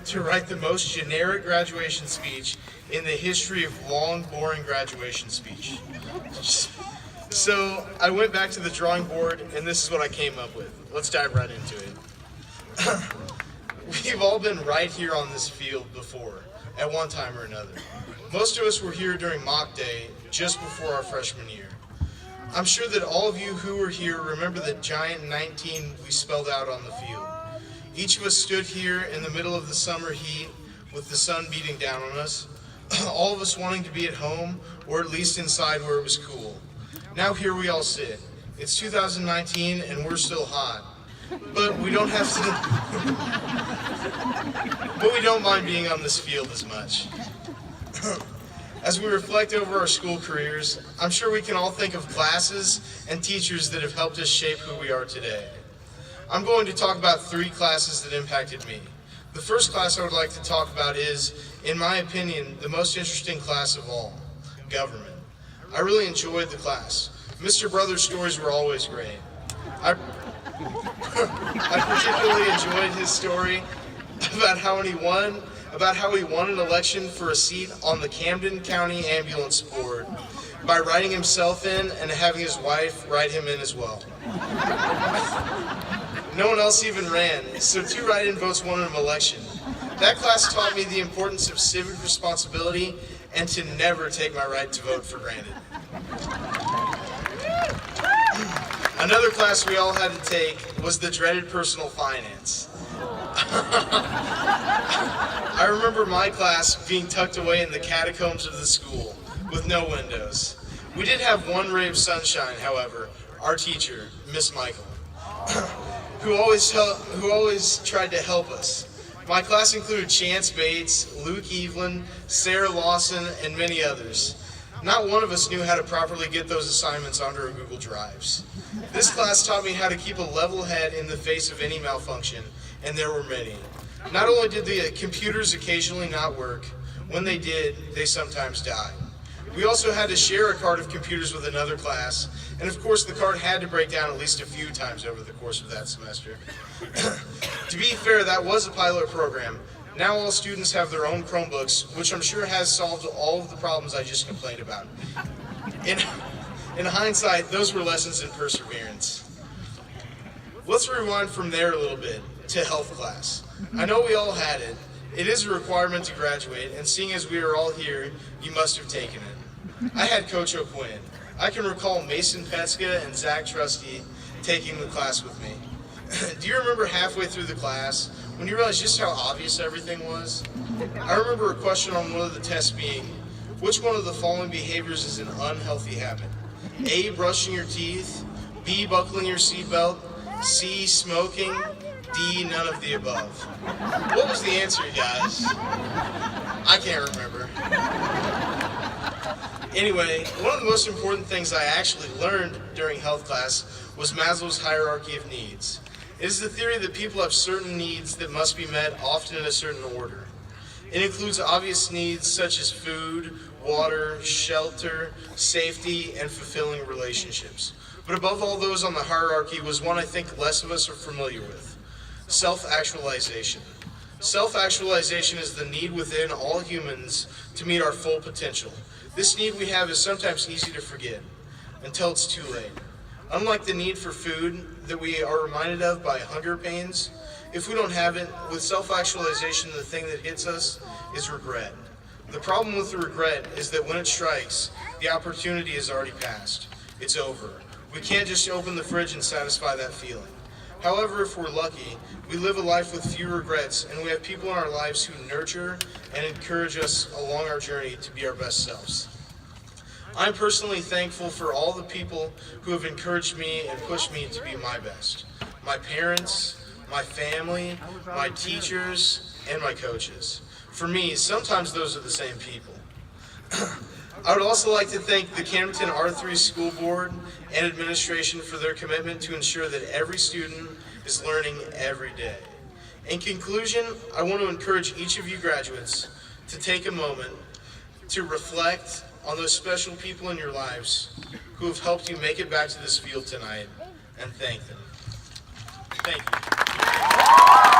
to write the most generic graduation speech in the history of long, boring graduation speech. So I went back to the drawing board, and this is what I came up with. Let's dive right into it. We've all been right here on this field before, at one time or another. Most of us were here during mock day, just before our freshman year. I'm sure that all of you who were here remember the giant 19 we spelled out on the field. Each of us stood here in the middle of the summer heat with the sun beating down on us, all of us wanting to be at home or at least inside where it was cool. Now here we all sit. It's 2019 and we're still hot, but we don't have to, but we don't mind being on this field as much. As we reflect over our school careers, I'm sure we can all think of classes and teachers that have helped us shape who we are today. I'm going to talk about 3 classes that impacted me. The first class I would like to talk about is, in my opinion, the most interesting class of all, government. I really enjoyed the class. Mr. Brother's stories were always great. I particularly enjoyed his story about how he won an election for a seat on the Camden County Ambulance Board by writing himself in and having his wife write him in as well. No one else even ran, so 2 write-in votes won an election. That class taught me the importance of civic responsibility and to never take my right to vote for granted. Another class we all had to take was the dreaded personal finance. I remember my class being tucked away in the catacombs of the school with no windows. We did have one ray of sunshine, however, our teacher, Miss Michael, who always tried to help us. My class included Chance Bates, Luke Evelyn, Sarah Lawson, and many others. Not one of us knew how to properly get those assignments onto our Google Drives. This class taught me how to keep a level head in the face of any malfunction, and there were many. Not only did the computers occasionally not work, when they did, they sometimes died. We also had to share a cart of computers with another class, and of course the cart had to break down at least a few times over the course of that semester. To be fair, that was a pilot program. Now all students have their own Chromebooks, which I'm sure has solved all of the problems I just complained about. In hindsight, those were lessons in perseverance. Let's rewind from there a little bit to health class. I know we all had it. It is a requirement to graduate, and seeing as we are all here, you must have taken it. I had Coach O'Quinn. I can recall Mason Petska and Zach Trusty taking the class with me. Do you remember halfway through the class when you realized just how obvious everything was? I remember a question on one of the tests being, which one of the following behaviors is an unhealthy habit? A, brushing your teeth, B, buckling your seatbelt, C, smoking, D, none of the above. What was the answer, guys? I can't remember. Anyway, one of the most important things I actually learned during health class was Maslow's hierarchy of needs. It is the theory that people have certain needs that must be met, often in a certain order. It includes obvious needs such as food, water, shelter, safety, and fulfilling relationships. But above all those on the hierarchy was one I think less of us are familiar with: self-actualization. Self-actualization is the need within all humans to meet our full potential. This need we have is sometimes easy to forget until it's too late. Unlike the need for food that we are reminded of by hunger pains, if we don't have it, with self-actualization, the thing that hits us is regret. The problem with the regret is that when it strikes, the opportunity is already passed. It's over. We can't just open the fridge and satisfy that feeling. However, if we're lucky, we live a life with few regrets, and we have people in our lives who nurture and encourage us along our journey to be our best selves. I'm personally thankful for all the people who have encouraged me and pushed me to be my best. My parents, my family, my teachers, and my coaches. For me, sometimes those are the same people. I would also like to thank the Camden R3 School Board and administration for their commitment to ensure that every student is learning every day. In conclusion, I want to encourage each of you graduates to take a moment to reflect on those special people in your lives who have helped you make it back to this field tonight, and thank them. Thank you.